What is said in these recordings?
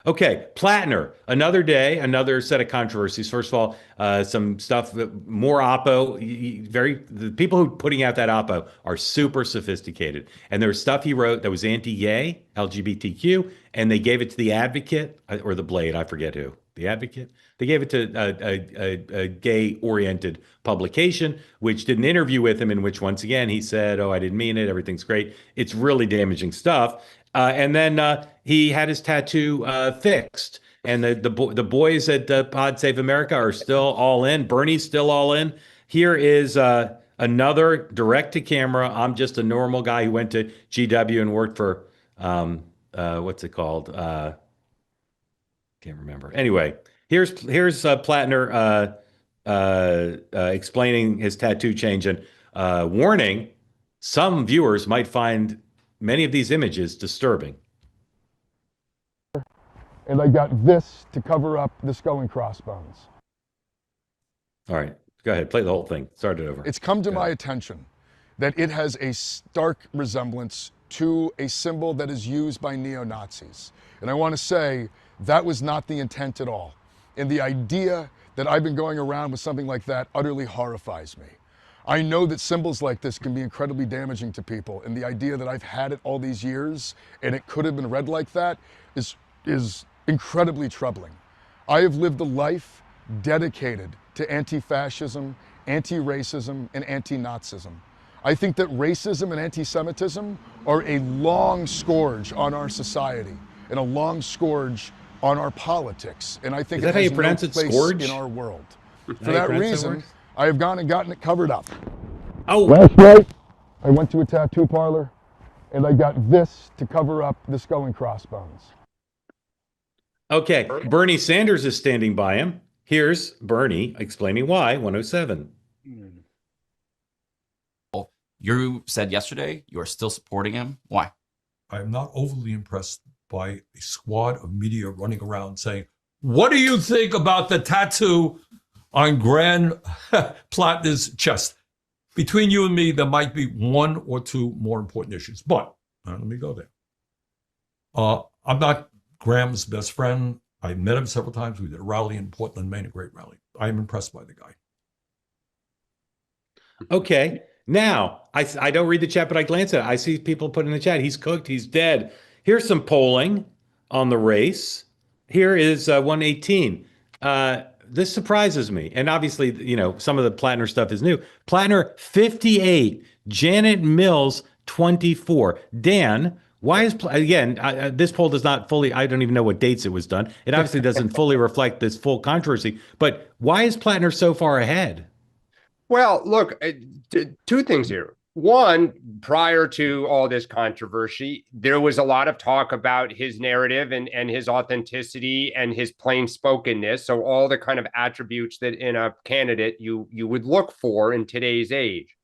Okay, Plattner, another day, another set of controversies. First of all, some stuff more Oppo. Very the people who putting out that Oppo are super sophisticated, and there was stuff he wrote that was anti-gay, LGBTQ, and they gave it to the Advocate or the Blade. I forget who. The Advocate. They gave it to a gay-oriented publication, which did an interview with him, in which once again he said, "Oh, I didn't mean it. Everything's great." It's really damaging stuff. And then he had his tattoo fixed. And the boys at Pod Save America are still all in. Bernie's still all in. Here is another direct to camera. I'm just a normal guy who went to GW and worked for what's it called? Can't remember. Anyway, here's Plattner explaining his tattoo change and warning some viewers might find many of these images disturbing. And I got this to cover up the skull and crossbones. All right, go ahead, play the whole thing. Start it over. It's come to my attention that it has a stark resemblance to a symbol that is used by neo-Nazis. And I want to say that was not the intent at all. And the idea that I've been going around with something like that utterly horrifies me. I know that symbols like this can be incredibly damaging to people, and the idea that I've had it all these years and it could have been read like that is incredibly troubling. I have lived a life dedicated to anti-fascism, anti-racism, and anti-Nazism. I think that racism and anti-Semitism are a long scourge on our society and a long scourge on our politics. And I think it has no place in our world. For that reason, I have gone and gotten it covered up. Oh, last night I went to a tattoo parlor and I got this to cover up the skull and crossbones. Okay, Bernie Sanders is standing by him. Here's Bernie explaining why 107. You said yesterday you are still supporting him. Why? I am not overly impressed by a squad of media running around saying, "What do you think about the tattoo on Grand Plattner's chest?" Between you and me, there might be one or two more important issues. But let me go there. I'm not Graham's best friend. I met him several times. We did a rally in Portland, Maine, a great rally. I am impressed by the guy. Okay. Now, I don't read the chat, but I glance at it. I see people put in the chat, he's cooked, he's dead. Here's some polling on the race. Here is 118. This surprises me. And obviously, you know, some of the Plattner stuff is new. Plattner, 58. Janet Mills, 24. Dan, why is, again, this poll does not fully, I don't even know what dates it was done. It obviously doesn't fully reflect this full controversy. But why is Plattner so far ahead? Well, look, two things here. One, prior to all this controversy, there was a lot of talk about his narrative and his authenticity and his plain spokenness. So all the kind of attributes that in a candidate you would look for in today's age.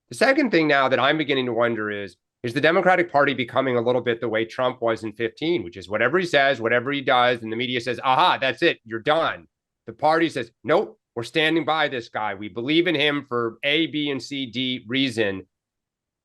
The second thing now that I'm beginning to wonder is the Democratic Party becoming a little bit the way Trump was in 2015, which is whatever he says, whatever he does, and the media says, aha, that's it, you're done. The party says, nope, we're standing by this guy. We believe in him for A, B, and C, D reason.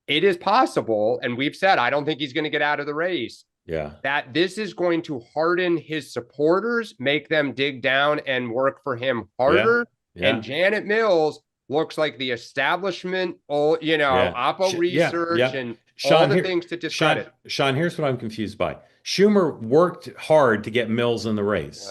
It is possible, and we've said, I don't think he's going to get out of the race. Yeah. That this is going to harden his supporters, make them dig down and work for him harder. Yeah. And Janet Mills looks like the establishment, Oppo research and Sean, all the things to discredit. Sean, here's what I'm confused by. Schumer worked hard to get Mills in the race.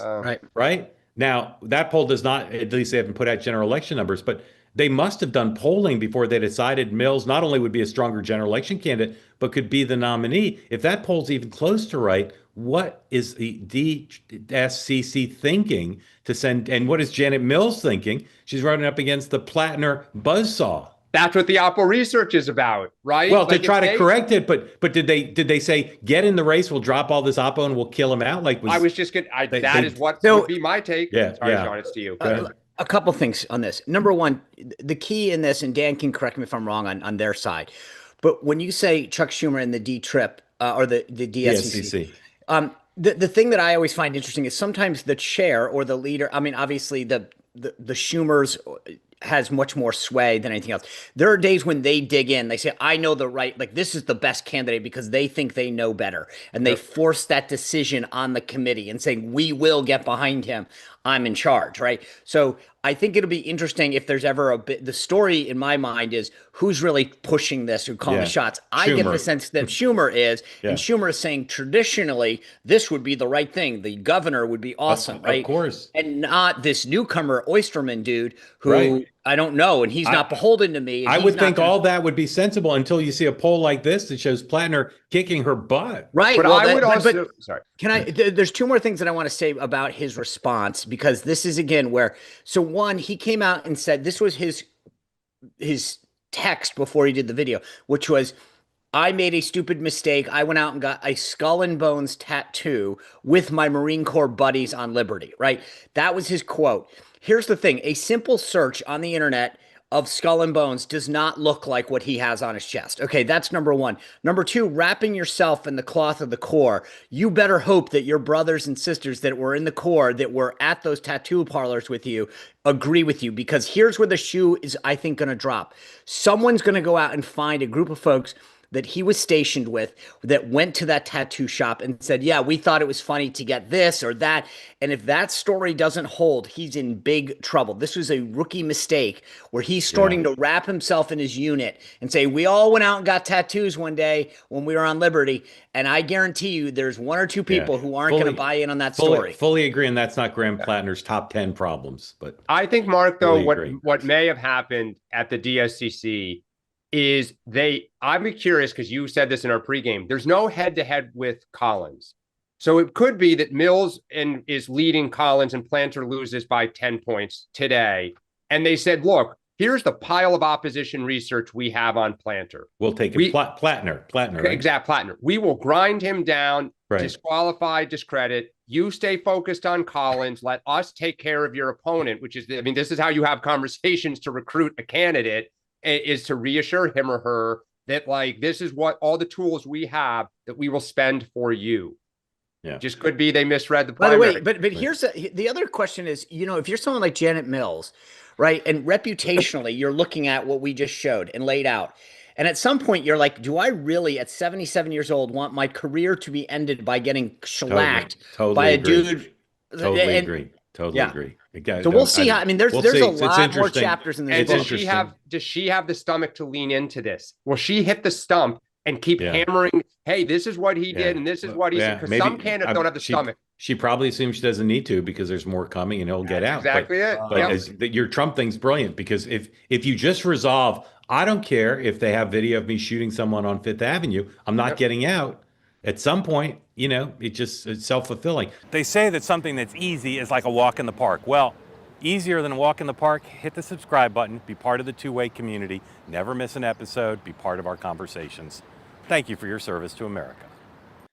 Right? Now, that poll does not, at least they haven't put out general election numbers, but they must have done polling before they decided Mills not only would be a stronger general election candidate, but could be the nominee. If that poll's even close to right, what is the DSCC thinking to send, and what is Janet Mills thinking? She's running up against the Plattner buzzsaw. That's what the Oppo research is about, right? Well, like to try to correct it, but did they say get in the race? We'll drop all this Oppo and we'll kill him out? Like I was just that is what would be my take. Yeah, sorry, Sean, it's to you. A couple things on this. Number one, the key in this, and Dan can correct me if I'm wrong on their side, but when you say Chuck Schumer and the D-Trip or the DSCC, the thing that I always find interesting is sometimes the chair or the leader. I mean, obviously the Schumers has much more sway than anything else. There are days when they dig in, they say, I know the right, like this is the best candidate because they think they know better. And they force that decision on the committee and saying, we will get behind him. I'm in charge, right? So I think it'll be interesting if there's ever a bit. The story in my mind is who's really pushing this, who's calling the shots. I get the sense that Schumer is, and Schumer is saying traditionally this would be the right thing. The governor would be awesome, right? Of course, and not this newcomer Oysterman dude who I don't know, and he's not beholden to me. I would think all that would be sensible until you see a poll like this that shows Plattner kicking her butt. Right. But well, I would also, sorry. Can I, there's two more things that I want to say about his response, because this is again where, so one, he came out and said, this was his text before he did the video, which was, I made a stupid mistake. I went out and got a skull and bones tattoo with my Marine Corps buddies on Liberty, right? That was his quote. Here's the thing. A simple search on the internet of skull and bones does not look like what he has on his chest. Okay, that's number one. Number two, wrapping yourself in the cloth of the Corps. You better hope that your brothers and sisters that were in the Corps, that were at those tattoo parlors with you, agree with you, because here's where the shoe is, I think, going to drop. Someone's going to go out and find a group of folks that he was stationed with that went to that tattoo shop and said, yeah, we thought it was funny to get this or that. And if that story doesn't hold, he's in big trouble. This was a rookie mistake where he's starting to wrap himself in his unit and say, we all went out and got tattoos one day when we were on Liberty. And I guarantee you there's one or two people who aren't going to buy in on that story. Fully agree. And that's not Graham Plattner's top 10 problems. But I think, Mark, though, what may have happened at the DSCC is I'm curious, because you said this in our pregame, there's no head-to-head with Collins. So it could be that Mills is leading Collins and Planter loses by 10 points today. And they said, look, here's the pile of opposition research we have on Planter. We'll take it. Plattner, right? Exact Plattner. We will grind him down, disqualify, discredit. You stay focused on Collins. Let us take care of your opponent, which is, this is how you have conversations to recruit a candidate, is to reassure him or her that, like, this is what all the tools we have that we will spend for you. Yeah. Just could be they misread the primary. By the way, but here's the other question is, if you're someone like Janet Mills, right, and reputationally you're looking at what we just showed and laid out, and at some point you're like, do I really at 77 years old want my career to be ended by getting shellacked by a dude? Totally agree. So we'll see how. There's a lot more chapters in this. And does she have the stomach to lean into this? Will she hit the stump and keep hammering? Hey, this is what he did, and this is what he said. Because some candidates don't have the stomach. She probably assumes she doesn't need to because there's more coming, and he'll get out. Exactly it. But your Trump thing's brilliant, because if you just resolve, I don't care if they have video of me shooting someone on Fifth Avenue, I'm not getting out. At some point, it's self-fulfilling. They say that something that's easy is like a walk in the park. Well, easier than a walk in the park, hit the subscribe button, be part of the two-way community, never miss an episode, be part of our conversations. Thank you for your service to America.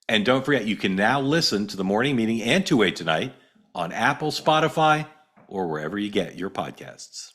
And don't forget, you can now listen to the Morning Meeting and Two-Way Tonight on Apple, Spotify, or wherever you get your podcasts.